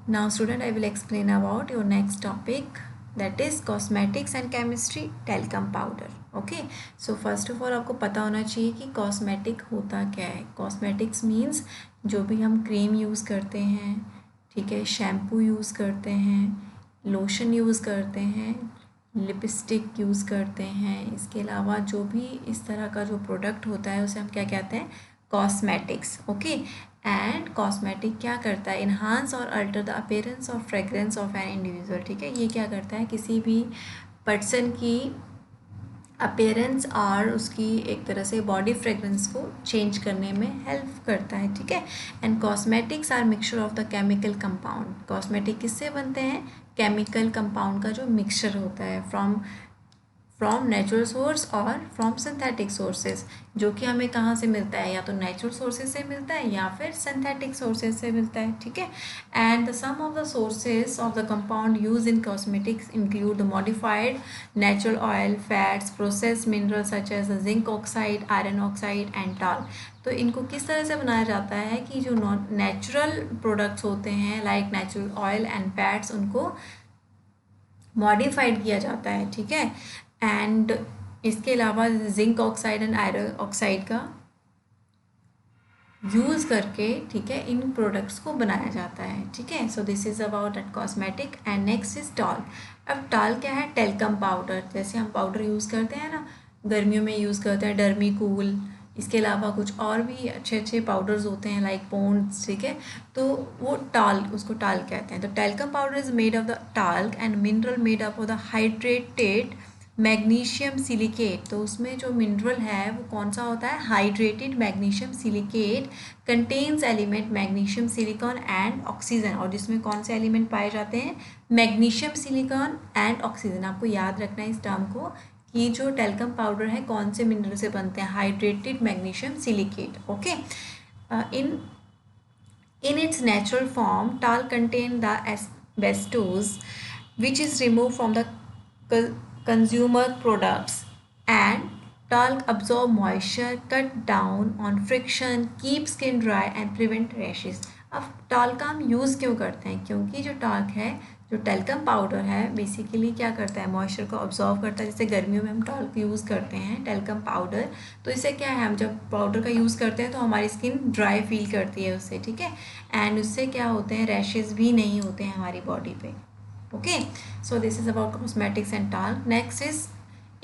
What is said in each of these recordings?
Now student, I will explain about your next topic, that is cosmetics and chemistry, talcum powder. Okay, so first of all आपको पता होना चाहिए कि cosmetic होता क्या है. कॉस्मेटिक्स मीन्स जो भी हम क्रीम यूज़ करते हैं, ठीक है, शैम्पू यूज़ करते हैं, लोशन यूज़ करते हैं, लिपस्टिक यूज़ करते हैं, इसके अलावा जो भी इस तरह का जो प्रोडक्ट होता है उसे हम क्या कहते हैं, कॉस्मेटिक्स. ओके, एंड कॉस्मेटिक क्या करता है, इन्हांस और अल्टर द अपीयरेंस और फ्रेगरेंस ऑफ एन इंडिविजुअल. ठीक है, ये क्या करता है, किसी भी पर्सन की अपीयरेंस और उसकी एक तरह से बॉडी फ्रेगरेंस को चेंज करने में हेल्प करता है. ठीक है, and cosmetics are mixture of the chemical compound. Cosmetic किससे बनते हैं, केमिकल कंपाउंड का जो मिक्सचर होता है फ्रॉम नेचुरल सोर्स और फ्रॉम सिंथेटिक सोर्सेज, जो कि हमें कहाँ से मिलता है, या तो नेचुरल सोर्सेज से मिलता है या फिर सिंथेटिक सोर्सेज से मिलता है. ठीक है, and the some of the sources of the compound use in cosmetics include the modified natural oil, fats, process mineral such as the zinc oxide, iron oxide and talc. तो इनको किस तरह से बनाया जाता है कि जो नेचुरल प्रोडक्ट्स होते हैं like natural oil and fats, उनको मॉडिफाइड किया जाता है. ठीक है, एंड इसके अलावा zinc oxide and iron oxide का यूज़ करके, ठीक है, इन प्रोडक्ट्स को बनाया जाता है. ठीक है, so this is about that cosmetic. And next is tall. अब टॉल क्या है, टेल्कम पाउडर. जैसे हम पाउडर यूज़ करते हैं ना, गर्मियों में यूज़ करते हैं डर्मीकूल, इसके अलावा कुछ और भी अच्छे अच्छे पाउडर्स होते हैं लाइक पॉन्ड्स. ठीक है, तो वो टाल, उसको टाल कहते हैं. तो talcum powder is made of the talc and mineral made up of the hydrated magnesium silicate. तो उसमें जो मिनरल है वो कौन सा होता है, hydrated magnesium silicate contains element magnesium silicon and oxygen. और जिसमें कौन से एलिमेंट पाए जाते हैं, मैग्नीशियम सिलिकॉन एंड ऑक्सीजन. आपको याद रखना है इस टर्म को कि जो टेल्कम पाउडर है कौन से मिनरल से बनते हैं, hydrated magnesium silicate. Okay, in its natural form, tall contain the asbestos, which is removed from the consumer products, and talc absorb moisture, cut down on friction, keep skin dry and prevent rashes. अब talc का हम use क्यों करते हैं, क्योंकि जो talc है, जो टेल्कम पाउडर है, बेसिकली क्या करता है, मॉइस्चर को ऑब्जॉर्व करता है. जैसे गर्मियों में हम टाल्क यूज़ करते हैं, टेल्कम पाउडर, तो इससे क्या है, हम जब पाउडर का यूज़ करते हैं तो हमारी स्किन ड्राई फील करती है उससे. ठीक है, एंड उससे क्या होते हैं, रैशेज़ भी नहीं होते हैं हमारी बॉडी पे. Okay, so this is about cosmetics and talc. Next is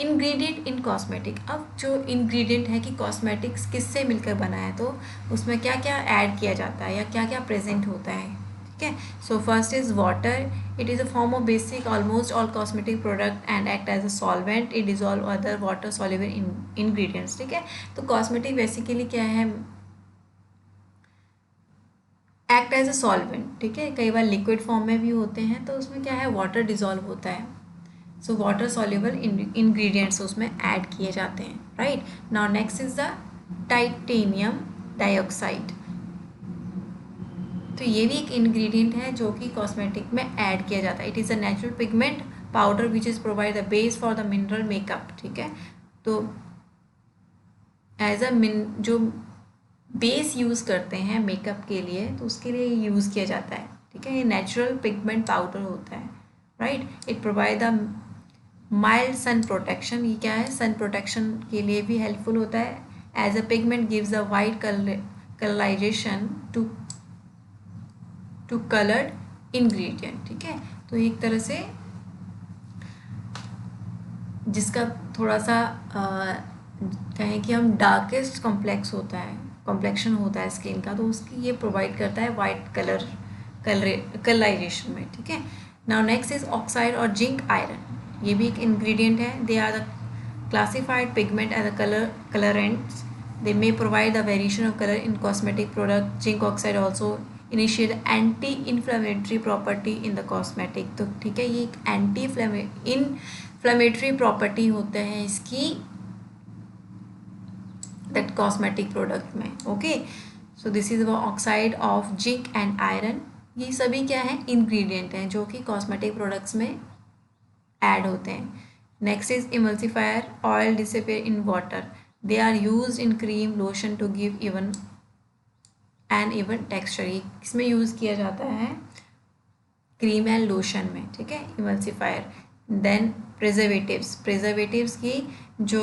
ingredient in cosmetic. अब जो इंग्रेडिएंट है कि कॉस्मेटिक्स किससे मिलकर बना है, तो उसमें क्या क्या ऐड किया जाता है या क्या क्या प्रेजेंट होता है. ठीक है, so first is water. It is a form of basic almost all cosmetic product and act as a solvent. It dissolve other water soluble ingredients. ठीक है, तो कॉस्मेटिक बेसिकली क्या है, एक्ट एज अ सॉल्वेंट. ठीक है, कई बार liquid form में भी होते हैं, तो उसमें क्या है, वाटर डिजॉल्व होता है. सो वाटर सॉल्युबल इंग्रेडिएंट्स उसमें ऐड किए जाते हैं. Right, now next is the titanium dioxide. तो ये भी एक इंग्रेडिएंट है जो कि कॉस्मेटिक में ऐड किया जाता है. It is a natural pigment powder which is provide the base for the mineral makeup. ठीक है, तो एज अ जो बेस यूज़ करते हैं मेकअप के लिए, तो उसके लिए यूज़ किया जाता है. ठीक है, ये नेचुरल पिगमेंट पाउडर होता है. Right, it provide the mild sun protection. ये क्या है, सन प्रोटेक्शन के लिए भी हेल्पफुल होता है. As a pigment gives a white colourization to coloured ingredient. ठीक है, तो एक तरह से जिसका थोड़ा सा कहें कि हम डार्केस्ट कॉम्प्लेक्शन होता है स्किन का, तो उसकी ये प्रोवाइड करता है वाइट कलराइजेशन में. ठीक है, नाउ नेक्स्ट इज ऑक्साइड और जिंक आयरन. ये भी एक इंग्रेडिएंट है. They are the classified pigment as a colourants. They may provide the variation of colour in cosmetic product. Zinc oxide also initiate anti inflammatory property in the cosmetic. तो ठीक है, ये एक anti inflammatory property होते हैं इसकी that cosmetic product में. Okay, so this is oxide of zinc and iron. ये सभी क्या है, इंग्रेडिएंट हैं जो कि कॉस्मेटिक प्रोडक्ट्स में ऐड होते हैं. Next is emulsifier. Oil disappear in water. They are used in cream, lotion to give even texture. ये किसमें यूज़ किया जाता है, क्रीम एंड लोशन में, ठीक है, इमल्सिफायर। देन प्रिजर्वेटिव्स की जो,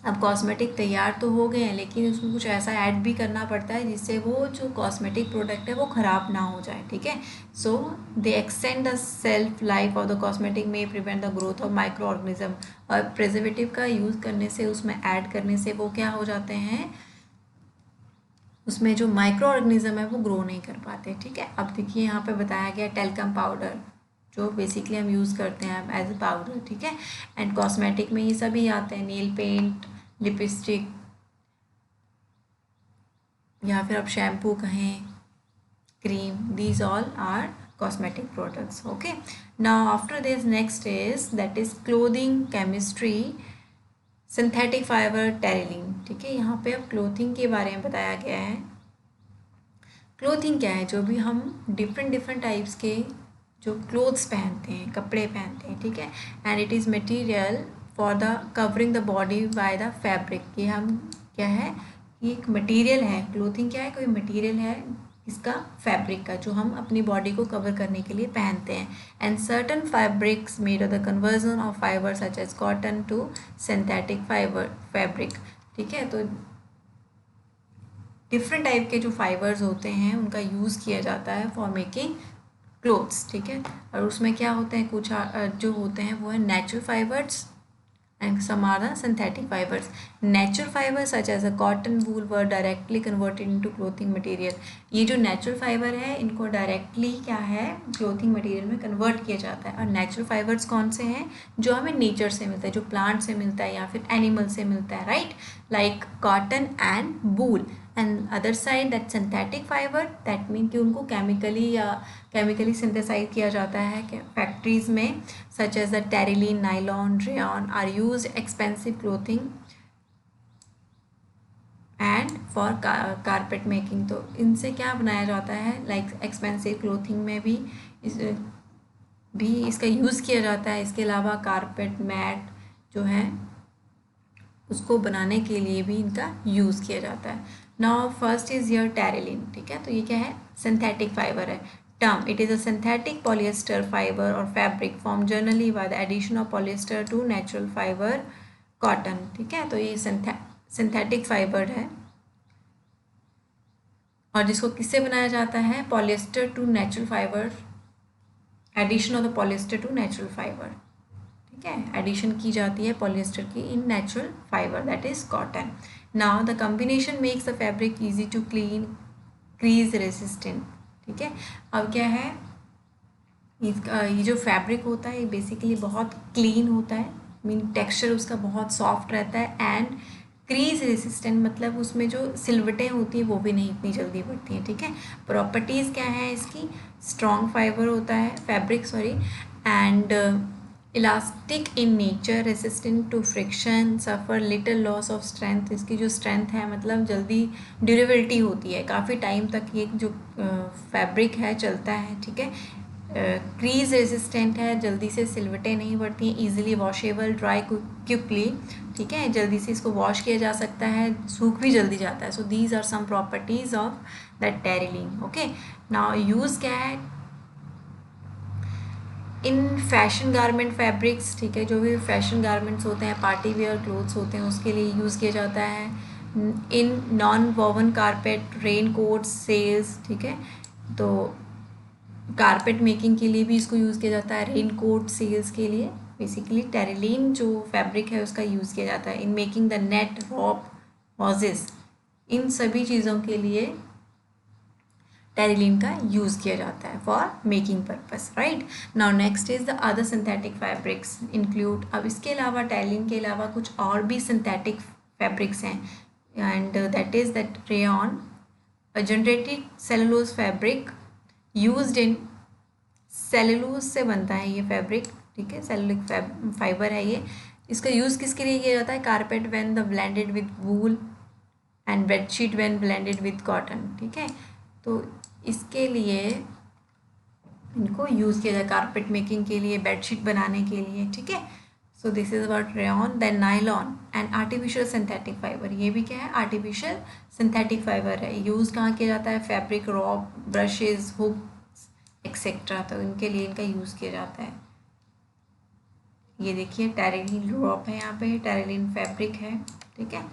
अब कॉस्मेटिक तैयार तो हो गए हैं लेकिन उसमें कुछ ऐसा ऐड भी करना पड़ता है जिससे वो जो कॉस्मेटिक प्रोडक्ट है वो ख़राब ना हो जाए, ठीक है। So they extend the shelf life of the cosmetic, में prevent the growth of micro organism. और प्रिजर्वेटिव का यूज़ करने से, उसमें ऐड करने से वो क्या हो जाते हैं, उसमें जो माइक्रो ऑर्गेनिज्म है वो ग्रो नहीं कर पाते, ठीक है। अब देखिए यहाँ पे बताया गया टेल्कम पाउडर, जो बेसिकली हम यूज़ करते हैं एज ए पाउडर, ठीक है। एंड कॉस्मेटिक में ये सभी आते हैं, नेल पेंट, लिपस्टिक, या फिर आप शैम्पू कहें, cream, these all are cosmetic products. Okay, now after this next is that is clothing chemistry, synthetic fiber, terylene, ठीक है। यहाँ पे अब क्लोथिंग के बारे में बताया गया है। क्लोथिंग क्या है, जो भी हम डिफरेंट टाइप्स के जो क्लोथ्स पहनते हैं, कपड़े पहनते हैं, ठीक है। And it is material for the covering the body by the fabric. ये हम क्या है, ये एक मटेरियल है, क्लोथिंग क्या है, कोई मटेरियल है इसका, फैब्रिक का, जो हम अपनी बॉडी को कवर करने के लिए पहनते हैं। And certain fabrics made of the conversion of fibre such as cotton to synthetic fibre fabric, ठीक है। तो डिफरेंट टाइप के जो फाइबर्स होते हैं उनका यूज़ किया जाता है फॉर मेकिंग क्लोथ्स, ठीक है। और उसमें क्या होते हैं, कुछ जो होते हैं वो है natural fibres and some are the synthetic fibres. Natural fibre such as a cotton, wool were directly converted into clothing material. ये जो नेचुरल फाइबर है इनको डायरेक्टली क्या है, क्लोथिंग मटेरियल में कन्वर्ट किया जाता है। और नेचुरल फाइबर्स कौन से हैं, जो हमें नेचर से मिलता है, जो प्लांट से मिलता है या फिर एनिमल से मिलता है, right, like cotton and wool. And other side that synthetic fibre, that mean कि उनको केमिकली सिंथेसाइज किया जाता है फैक्ट्रीज में, such as the terylene, nylon, rayon are use expensive clothing and for carpet making. तो इनसे क्या बनाया जाता है, लाइक एक्सपेंसिव क्लोथिंग में भी इसका यूज़ किया जाता है। इसके अलावा कारपेट मैट जो है उसको बनाने के लिए भी इनका यूज़ किया जाता है। Now first is your terylene, ठीक है। तो ये क्या है, सिंथेटिक फाइबर है। Term, it is a synthetic polyester fibre और fabric form generally by the addition of polyester to natural fibre cotton, ठीक है। तो ये सिंथेटिक फाइबर है और जिसको किससे बनाया जाता है, polyester to natural fibre, addition of the polyester to natural fibre, ठीक है। एडिशन की जाती है पॉलिएस्टर की in natural fibre, that is cotton. Now the combination makes the fabric easy to clean, crease resistant, ठीक है। अब क्या है, इसका ये जो फैब्रिक होता है ये बेसिकली बहुत क्लीन होता है, मीन टेक्सचर उसका बहुत सॉफ्ट रहता है। एंड क्रीज रेसिस्टेंट मतलब उसमें जो सिलवटें होती हैं वो भी नहीं इतनी जल्दी बढ़ती हैं, ठीक है। प्रॉपर्टीज़ क्या है इसकी, स्ट्रॉन्ग फाइबर होता है fabric, sorry, and elastic in nature, resistant to friction, suffer little loss of strength. इसकी जो स्ट्रेंथ है मतलब जल्दी ड्यूरेबिलिटी होती है, काफ़ी टाइम तक ये जो फैब्रिक है चलता है, ठीक है। क्रीज रेजिस्टेंट है, जल्दी से सिलवटें नहीं बढ़ती हैं, ईजिली वॉशेबल, ड्राई क्विकली, ठीक है, जल्दी से इसको वॉश किया जा सकता है, सूख भी जल्दी जाता है। So these are some properties of that terylene, okay. Now use क्या है इन फैशन गारमेंट फैब्रिक्स, ठीक है, जो भी फैशन गारमेंट्स होते हैं, पार्टी वेयर क्लोथ्स होते हैं, उसके लिए यूज़ किया जाता है। In non woven carpet, rain coat, sails, ठीक है। तो कारपेट मेकिंग के लिए भी इसको यूज़ किया जाता है, रेन कोट, सेल्स के लिए बेसिकली टेरिलीन जो फैब्रिक है उसका यूज़ किया जाता है। In making the net, rope, hoses, इन सभी चीज़ों के लिए टेरिलीन का यूज़ किया जाता है for making purpose, right. Now next is the other synthetic fabrics include. अब इसके अलावा टेरिलीन के अलावा कुछ और भी सिंथेटिक फैब्रिक्स हैं, and that is that rayon, generated cellulose fabric used in, cellulose से बनता है ये फैब्रिक, ठीक है, सेलुलिक फाइबर है ये। इसका यूज़ किसके लिए किया जाता है, carpet when the blended with wool and bedsheet when blended with cotton, ठीक है। तो इसके लिए इनको यूज़ किया जाए कारपेट मेकिंग के लिए, बेडशीट बनाने के लिए, ठीक है। So this is about rayon. Then nylon and artificial synthetic fibre, ये भी क्या है, आर्टिफिशियल सिंथेटिक फाइबर है। यूज़ कहाँ किया जाता है, fabric, rope, brushes, hooks, etcetera, तो इनके लिए इनका यूज़ किया जाता है। ये देखिए टेरिलीन ड्रॉप है, यहाँ पे टेरिलीन फैब्रिक है, ठीक है।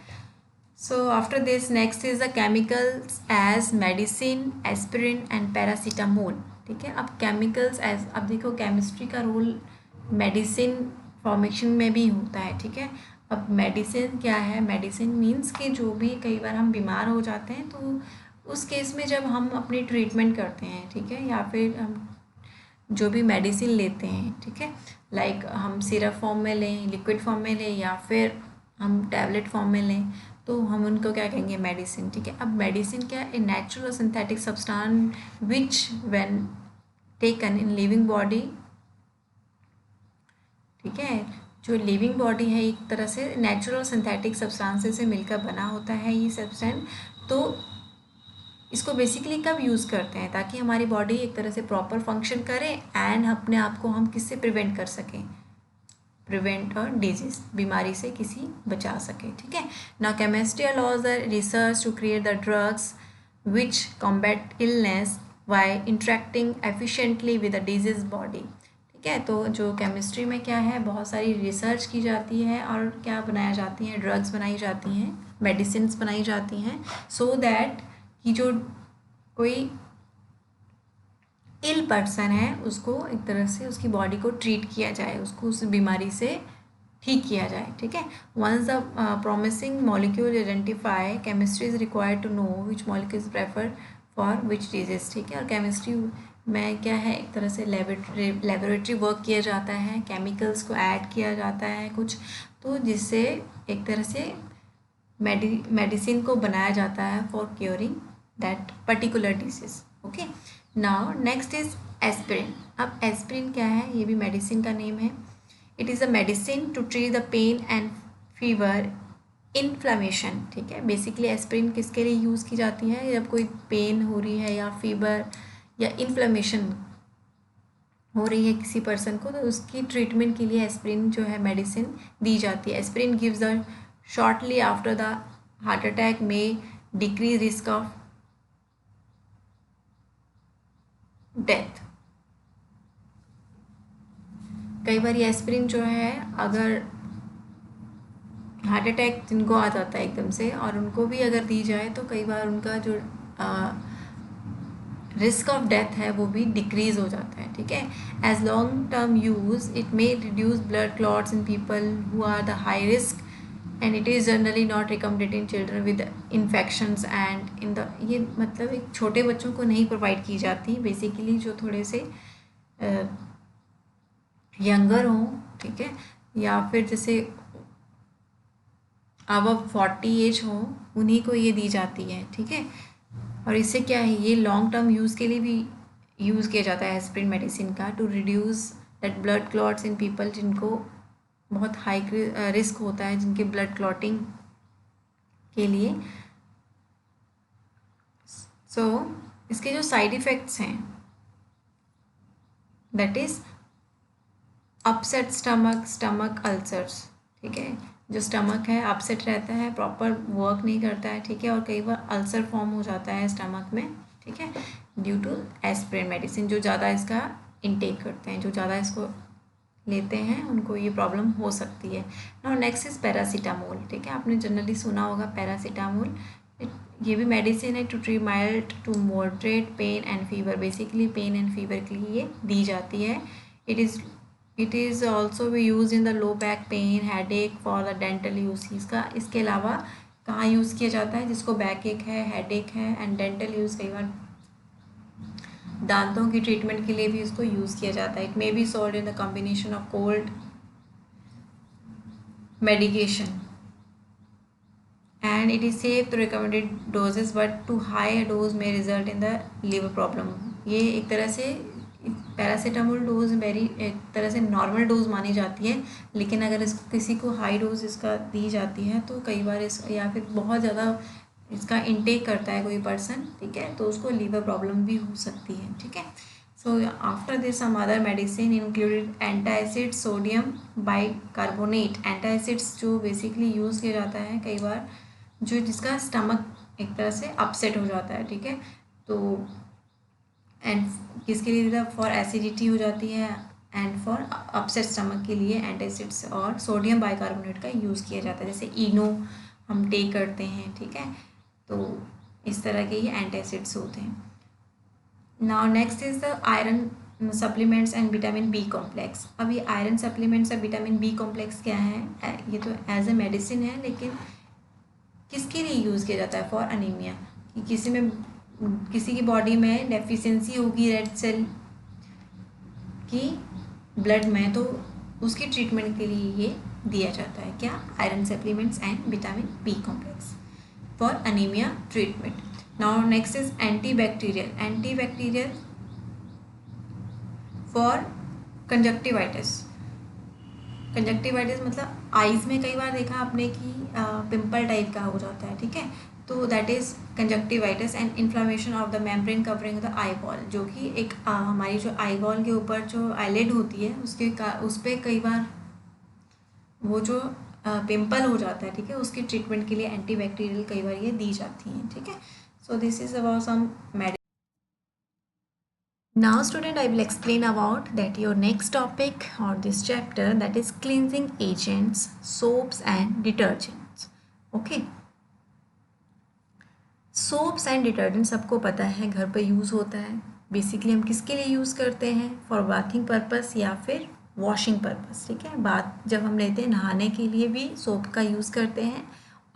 So after this next is the chemicals as medicine, aspirin and paracetamol, ठीक है। अब केमिकल्स एज, अब देखो केमिस्ट्री का रोल मेडिसिन फॉर्मेशन में भी होता है, ठीक है। अब मेडिसिन क्या है, मेडिसिन मीन्स कि जो भी कई बार हम बीमार हो जाते हैं तो उस केस में जब हम अपनी ट्रीटमेंट करते हैं, ठीक है, या फिर हम जो भी मेडिसिन लेते हैं, ठीक है, लाइक हम सिरप फॉर्म में लें, लिक्विड फॉर्म में लें, या फिर हम टैबलेट फॉर्म में लें, तो हम उनको क्या कहेंगे, मेडिसिन, ठीक है। अब मेडिसिन क्या है, ए नेचुरल और synthetic substance which when taken in living body, ठीक है, जो लिविंग बॉडी है एक तरह से नेचुरल और सिंथेटिक सब्सटेंसेस से मिलकर बना होता है ये सब्सटेंस। तो इसको बेसिकली कब यूज़ करते हैं, ताकि हमारी बॉडी एक तरह से प्रॉपर फंक्शन करे एंड अपने आप को हम किससे प्रिवेंट कर सकें, प्रिवेंट और डिजीज, बीमारी से किसी बचा सके, ठीक है। Now chemistry allows the research to create the drugs which combat illness by interacting efficiently with the disease body, ठीक है। तो जो केमिस्ट्री में क्या है, बहुत सारी रिसर्च की जाती है और क्या बनाया जाती हैं, ड्रग्स बनाई जाती हैं, मेडिसिन बनाई जाती हैं, सो दैट कि जो कोई इल पर्सन है उसको एक तरह से उसकी बॉडी को ट्रीट किया जाए, उसको उस बीमारी से ठीक किया जाए, ठीक है। Once the promising molecule identify, chemistry is required to know which molecules prefer for which disease, ठीक है। और केमिस्ट्री में क्या है, एक तरह से लेबोरेटरी वर्क किया जाता है, केमिकल्स को ऐड किया जाता है कुछ, तो जिससे एक तरह से मेडिसिन को बनाया जाता है for curing that particular disease, okay. Now next is aspirin. अब एस्पिरिन क्या है, ये भी मेडिसिन का नेम है। It is a medicine to treat the pain and fever, inflammation, ठीक है। बेसिकली एस्पिरिन किसके लिए यूज़ की जाती है, जब कोई पेन हो रही है या फीवर या इन्फ्लामेशन हो रही है किसी पर्सन को, तो उसकी ट्रीटमेंट के लिए एस्पिरिन जो है मेडिसिन दी जाती है। Aspirin gives the shortly after the heart attack में डिक्रीज रिस्क ऑफ डेथ। कई बार ये एस्पिरिन जो है, अगर हार्ट अटैक जिनको आ जाता है एकदम से और उनको भी अगर दी जाए तो कई बार उनका जो रिस्क ऑफ डेथ है वो भी डिक्रीज हो जाता है, ठीक है। As long term use it may reduce blood clots in people who are the high risk and it is generally not recommended in children with infections and in the, ये मतलब एक छोटे बच्चों को नहीं प्रोवाइड की जाती, बेसिकली जो थोड़े से यंगर हों, ठीक है, या फिर जैसे अब 40 एज हो, उन्हीं को ये दी जाती है, ठीक है। और इससे क्या है, ये लॉन्ग टर्म यूज़ के लिए भी यूज़ किया जाता है एस्पिरिन मेडिसिन का, to reduce that blood clots in people जिनको बहुत हाई रिस्क होता है, जिनके ब्लड क्लॉटिंग के लिए। सो इसके जो साइड इफ़ेक्ट्स हैं, that is upset stomach, stomach ulcers, ठीक है। जो स्टमक है अपसेट रहता है, प्रॉपर वर्क नहीं करता है, ठीक है, और कई बार अल्सर फॉर्म हो जाता है स्टमक में, ठीक है, ड्यू टू एस्पिरिन मेडिसिन। जो ज़्यादा इसका इनटेक करते हैं, जो ज़्यादा इसको लेते हैं, उनको ये प्रॉब्लम हो सकती है। नाउ नेक्स्ट इज़ पैरासीटामोल, ठीक है, आपने जनरली सुना होगा पैरासीटामोल। ये भी मेडिसिन है to treat mild to moderate pain and fever, basically pain and fever के लिए ये दी जाती है। इट इज़ ऑल्सो भी use in the low back pain, headache, for the dental use. इसके अलावा कहाँ यूज़ किया जाता है, जिसको बैक एक है, हेड एक है एंड डेंटल यूज़, कई बार दांतों की ट्रीटमेंट के लिए भी इसको यूज़ किया जाता है। It may be sold in the combination of cold medication and it is safe to recommended doses but too high a dose may result in the liver problem। ये एक तरह से पैरासीटामोल डोज वेरी एक तरह से normal dose मानी जाती है, लेकिन अगर इसको किसी को हाई डोज इसका दी जाती है तो कई बार इस या फिर बहुत ज़्यादा इसका इनटेक करता है कोई पर्सन, ठीक है, तो उसको लीवर प्रॉब्लम भी हो सकती है, ठीक है। So after this some other medicine included antacid, sodium bicarbonate. Antacids जो बेसिकली यूज़ किया जाता है कई बार जो जिसका स्टमक एक तरह से अपसेट हो जाता है, ठीक है, तो एंड किसके लिए देता है? फॉर एसिडिटी हो जाती है एंड फॉर अपसेट स्टमक के लिए एंटासिड्स और सोडियम बाइकार्बोनेट का यूज़ किया जाता है, जैसे इनो हम टेक करते हैं, ठीक है। तो इस तरह के ये एंटासिड्स होते हैं। Now next is the iron supplements and vitamin B complex. अब ये आयरन सप्लीमेंट्स और विटामिन बी कॉम्प्लेक्स क्या है? ये तो एज ए मेडिसिन है, लेकिन किसके लिए यूज़ किया जाता है? फॉर अनीमिया, कि किसी की बॉडी में डेफिशिएंसी होगी रेड सेल की ब्लड में, तो उसकी ट्रीटमेंट के लिए ये दिया जाता है। क्या? Iron supplements and vitamin B complex for anaemia treatment. Now next is antibacterial for conjunctivitis. Conjunctivitis मतलब आइज़ में कई बार देखा आपने कि पिंपल टाइप का हो जाता है, ठीक है। तो that is conjunctivitis and inflammation of the membrane covering the eye ball, जो कि एक हमारी जो आई बॉल के ऊपर जो आईलिड होती है उस पर कई बार वो जो पिंपल हो जाता है, ठीक है, उसकी ट्रीटमेंट के लिए एंटीबैक्टीरियल कई बार ये दी जाती हैं, ठीक है। So this is about some medicine. Now student, I will explain about that your next topic or this chapter, that is cleansing agents, soaps and detergents. Okay. Soaps and detergent सबको पता है घर पर यूज़ होता है। Basically हम किसके लिए यूज़ करते हैं? फॉर बाथिंग पर्पस या फिर वॉशिंग पर्पस, ठीक है। बाथ जब हम लेते हैं नहाने के लिए भी सोप का यूज़ करते हैं,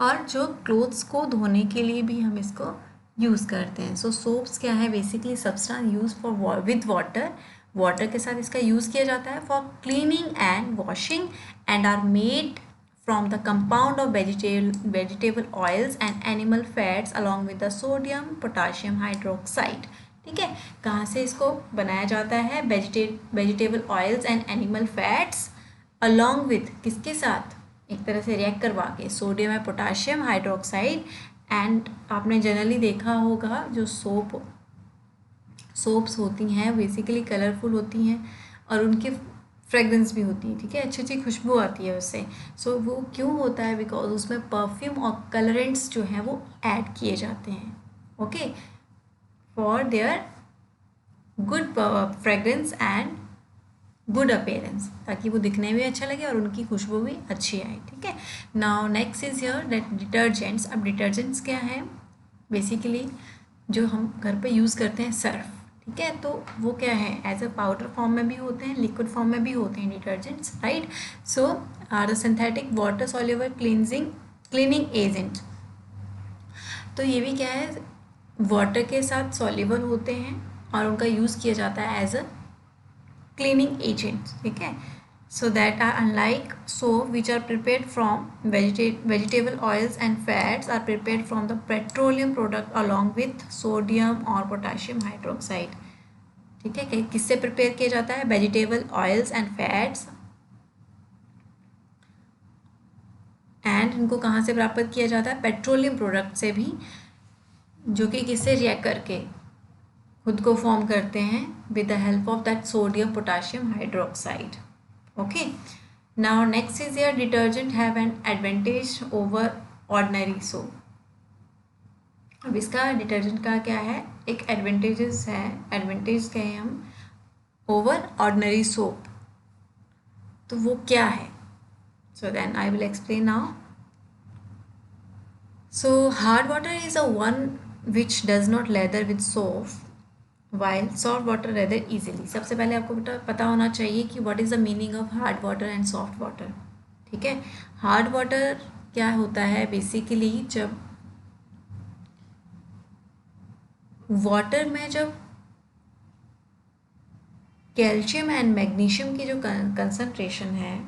और जो क्लोथ्स को धोने के लिए भी हम इसको यूज़ करते हैं। सो सोप्स क्या है? Basically substance use for with water के साथ इसका यूज़ किया जाता है for cleaning and washing, and are made from the compound of vegetable oils and animal fats along with the sodium potassium hydroxide, ठीक है। कहाँ से इसको बनाया जाता है? Vegetable oils and animal fats along with किसके साथ? एक तरह से रिएक्ट करवा के सोडियम है, पोटाशियम हाइड्रोक्साइड। एंड आपने जनरली देखा होगा जो सोप्स होती हैं बेसिकली कलरफुल होती हैं और उनके फ्रेगरेंस भी होती है, ठीक है, अच्छी अच्छी खुशबू आती है उससे। सो वो क्यों होता है? बिकॉज उसमें परफ्यूम और कलरेंट्स जो हैं वो ऐड किए जाते हैं, okay, for their good fragrance and good appearance, ताकि वो दिखने में अच्छा लगे और उनकी खुशबू भी अच्छी आए, ठीक है। Now next is here that detergents. अब डिटर्जेंट्स क्या है? बेसिकली जो हम घर पे यूज़ करते हैं सर्फ, ठीक है, तो वो क्या है? एज अ पाउडर फॉर्म में भी होते हैं, लिक्विड फॉर्म में भी होते हैं detergents, right. So are the synthetic water soluble cleaning agent. तो ये भी क्या है? वाटर के साथ सॉल्युबल होते हैं और उनका यूज़ किया जाता है एज अ क्लीनिंग एजेंट, ठीक है। So that are unlike soap which are prepared from vegetable oils and fats are prepared from the petroleum product along with sodium और potassium hydroxide, ठीक है। किससे प्रिपेयर किया जाता है? Vegetable oils and fats, and इनको कहाँ से प्राप्त किया जाता है? पेट्रोलियम प्रोडक्ट से भी, जो कि किससे रिएक्ट करके खुद को फॉर्म करते हैं with the help of that sodium potassium hydroxide, okay. Now next is your detergent have an advantage over ordinary soap. अब इसका डिटर्जेंट का क्या है? एक एडवांटेज कहें हम ओवर ऑर्डिनरी सोप, तो वो क्या है? So then I will explain now. So hard water is a one which does not lather with soap while soft water rather easily. सबसे पहले आपको पता होना चाहिए कि what is the meaning of hard water and soft water, ठीक है। Hard water क्या होता है? बेसिकली जब वाटर में जब कैल्शियम एंड मैग्नीशियम की जो कंसंट्रेशन है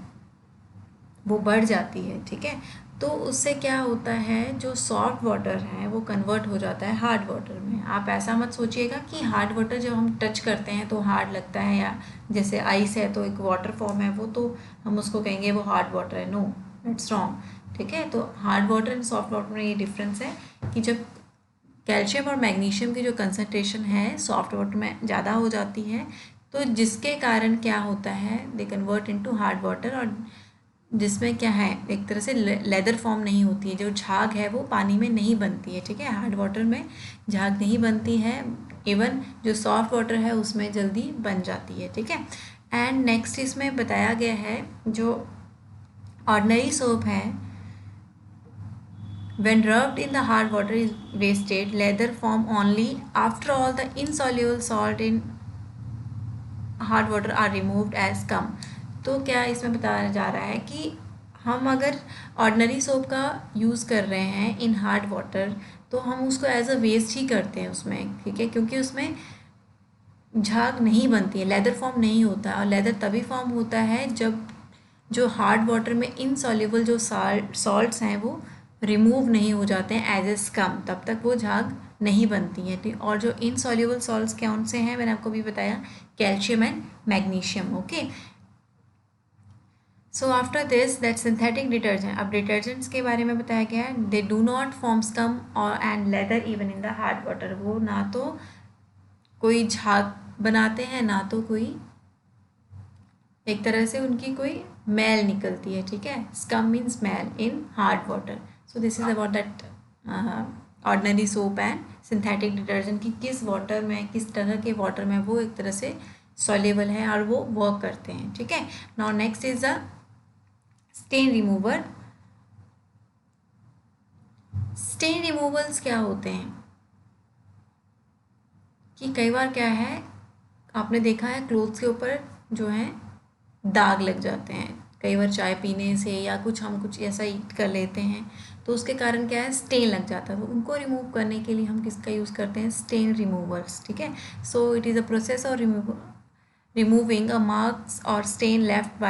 वो बढ़ जाती है, ठीक है, तो उससे क्या होता है? जो सॉफ्ट वाटर है वो कन्वर्ट हो जाता है हार्ड वाटर में। आप ऐसा मत सोचिएगा कि हार्ड वाटर जब हम टच करते हैं तो हार्ड लगता है, या जैसे आइस है तो एक वाटर फॉर्म है वो, तो हम उसको कहेंगे वो हार्ड वाटर है। नो, इट्स रॉन्ग, ठीक है। तो hard water and soft water में ये डिफरेंस है कि जब कैल्शियम और मैग्नीशियम की जो कंसनट्रेशन है सॉफ्ट वाटर में ज़्यादा हो जाती है, तो जिसके कारण क्या होता है? They convert into hard water, और जिसमें क्या है? एक तरह से लेदर फॉर्म नहीं होती है, जो झाग है वो पानी में नहीं बनती है, ठीक है। हार्ड वाटर में झाग नहीं बनती है, इवन जो सॉफ्ट वाटर है उसमें जल्दी बन जाती है, ठीक है। एंड नेक्स्ट इसमें बताया गया है जो ऑर्डिनरी सोप है, when rubbed in the hard water is wasted, leather form only after all the insoluble salt in hard water are removed as scum। तो क्या इसमें बताया जा रहा है कि हम अगर ऑर्डिनरी सोप का यूज़ कर रहे हैं इन हार्ड वाटर तो हम उसको एज अ वेस्ट ही करते हैं उसमें, ठीक है, क्योंकि उसमें झाग नहीं बनती है, लेदर फॉर्म नहीं होता। और लेदर तभी फॉर्म होता है जब जो हार्ड वाटर में इनसॉल्युबल जो सॉल्ट्स हैं वो रिमूव नहीं हो जाते हैं एज ए स्कम, तब तक वो झाग नहीं बनती है, ठीक। और जो इनसॉल्युबल सॉल्ट्स कौन से हैं मैंने आपको भी बताया, calcium and magnesium, okay. So after this that synthetic detergent, अब डिटर्जेंट्स के बारे में बताया गया है, they do not form scum और and lather even in the hard water, वो ना तो कोई झाग बनाते हैं ना तो कोई एक तरह से उनकी कोई मैल निकलती है, ठीक है। स्कम मीन्स मैल in hard water. So this is about that ordinary soap and synthetic detergent की किस वाटर में, किस तरह के वाटर में वो एक तरह से सॉल्युबल है और वो वर्क करते हैं, ठीक है। Now next is the stain remover. Stain removals क्या होते हैं कि कई बार क्या है आपने देखा है क्लोथ्स के ऊपर जो है दाग लग जाते हैं, कई बार चाय पीने से या कुछ हम कुछ ऐसा ईट कर लेते हैं तो उसके कारण क्या है स्टेन लग जाता है, तो उनको रिमूव करने के लिए हम किसका यूज़ करते हैं, स्टेन रिमूवर्स, ठीक है। So it is a process of removing a marks और stain left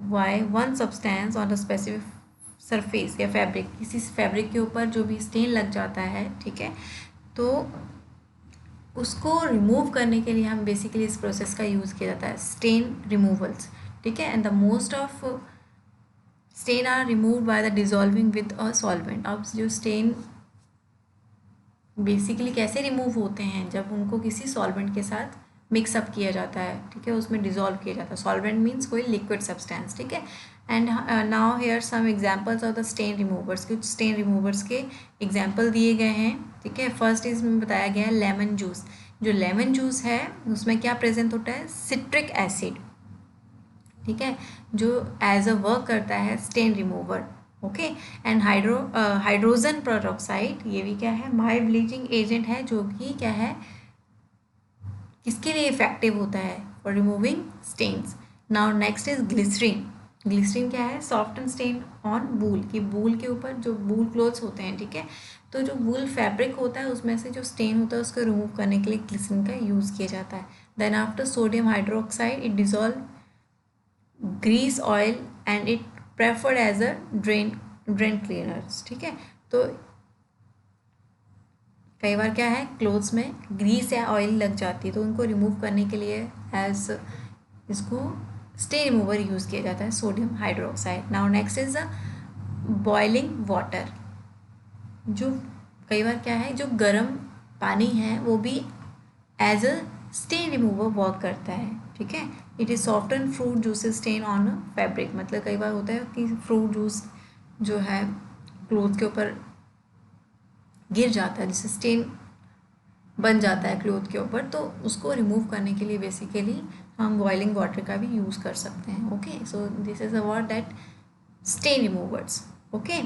by one substance on a specific surface या फैब्रिक, किसी फैब्रिक के ऊपर जो भी स्टेन लग जाता है, ठीक है, तो उसको रिमूव करने के लिए हम बेसिकली इस प्रोसेस का यूज़ किया जाता है, स्टेन रिमूवल्स, ठीक है। And the most of stain are remove by the dissolving with a solvent. अब जो स्टेन बेसिकली कैसे रिमूव होते हैं, जब उनको किसी सॉल्वेंट के साथ मिक्सअप किया जाता है, ठीक है, उसमें डिजॉल्व किया जाता है। सॉल्वेंट मीन्स कोई लिक्विड सब्सटेंस, ठीक है। And now here some examples of the stain removers, कुछ स्टेन रिमूवर्स के एग्जांपल दिए गए हैं, ठीक है। फर्स्ट इसमें बताया गया है लेमन जूस। जो लेमन जूस है उसमें क्या प्रेजेंट होता है, सिट्रिक एसिड, ठीक है, जो एज अ वर्क करता है stain remover, okay. And hydrogen peroxide, ये भी क्या है, माइल्ड ब्लीचिंग एजेंट है, जो कि क्या है किसके लिए इफेक्टिव होता है, for removing stains. Now next is glycerine. Glycerine क्या है, soft and stain on wool, कि वूल के ऊपर जो वूल क्लोथ्स होते हैं, ठीक है, तो जो वूल फैब्रिक होता है उसमें से जो स्टेन होता है उसको रिमूव करने के लिए ग्लिसरीन का यूज़ किया जाता है। Then after sodium hydroxide it dissolve grease oil and it preferred as a drain cleaners, ठीक है। तो कई बार क्या है क्लोथ्स में ग्रीस या ऑयल लग जाती है तो उनको रिमूव करने के लिए एज इसको स्टेन रिमूवर यूज़ किया जाता है, sodium hydroxide. Now next is the boiling water. जो कई बार क्या है जो गर्म पानी है वो भी as a stain remover work करता है, ठीक है। It is soften fruit juices stain on fabric, मतलब कई बार होता है कि फ्रूट जूस जो है क्लोथ के ऊपर गिर जाता है जिससे स्टेन बन जाता है क्लोथ के ऊपर, तो उसको रिमूव करने के लिए बेसिकली हम बॉइलिंग वाटर का भी यूज़ कर सकते हैं, okay. So this is about that stain removers, okay.